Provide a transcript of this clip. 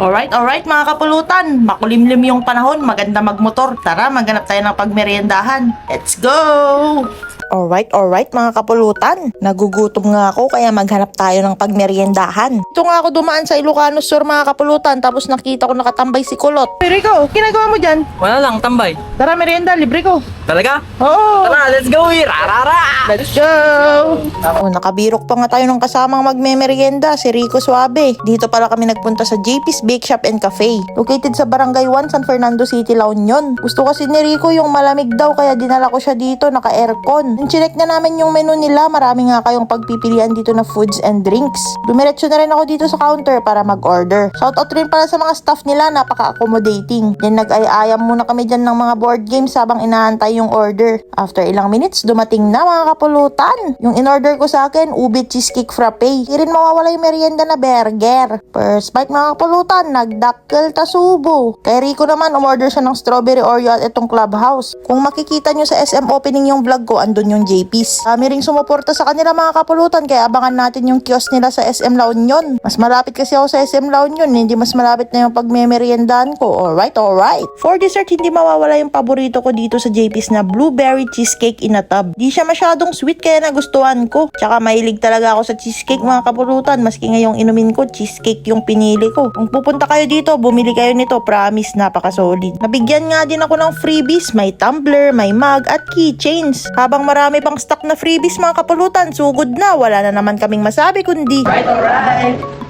Alright mga kapulutan, makulimlim yung panahon, maganda magmotor. Tara, maghanap tayo ng pagmeriendahan. Let's go! Alright mga kapulutan. Nagugutom nga ako kaya maghanap tayo ng pagmeriendahan. Ito nga ako dumaan sa Ilocano Sur mga kapulutan tapos nakita ko nakatambay si Kulot. Pero ikaw, ginagawa mo dyan? Wala lang, tambay. Tara merienda, libre ko. Talaga? Oo! Tara, let's go! Rarara! Let's go! Nakabirok pa nga tayo ng kasamang magmemerienda, si Rico Suabe. Dito pala kami nagpunta sa JP's Bake Shop and Cafe. Located sa Barangay 1, San Fernando City, La Union. Gusto kasi ni Rico yung malamig daw kaya dinala ko siya dito, naka-aircon. Chinek na namin yung menu nila, marami nga kayong pagpipilian dito na foods and drinks. Dumiretso na rin ako dito sa counter para mag-order. Shoutout rin pala sa mga staff nila, napaka-accommodating. Then nag-ayayam muna kami dyan ng mga board games habang inaantay yung order. After ilang minutes, dumating na mga kapulutan. Yung in-order ko sa akin, ube cheesecake frappe. Di rin mawawala yung merienda na burger. First bite mga kapulutan, nagdakkel tasubo. Kay Rico naman, umorder siya ng strawberry Oreo at itong Clubhouse. Kung makikita nyo sa SM opening yung vlog ko, andun yung JP's. Kami ring sumuporta sa kanila mga kapulutan, kaya abangan natin yung kiosk nila sa SM La Union. Mas malapit kasi ako sa SM La Union, hindi mas malapit na yung pagmemeriendahan ko. Alright. For dessert, hindi mawawala yung paborito ko dito sa JP's na blueberry cheesecake in a tub. Di siya masyadong sweet kaya nagustuhan ko. Tsaka mahilig talaga ako sa cheesecake mga kapulutan, maski ngayong inumin ko, cheesecake yung pinili ko. Kung pupunta kayo dito, bumili kayo nito, promise, napaka-solid. Nabigyan nga din ako ng freebies, may tumbler, may mug at keychains. Habang marami pang stock na freebies mga kapulutan, sugod na, wala na naman kaming masabi kundi alright.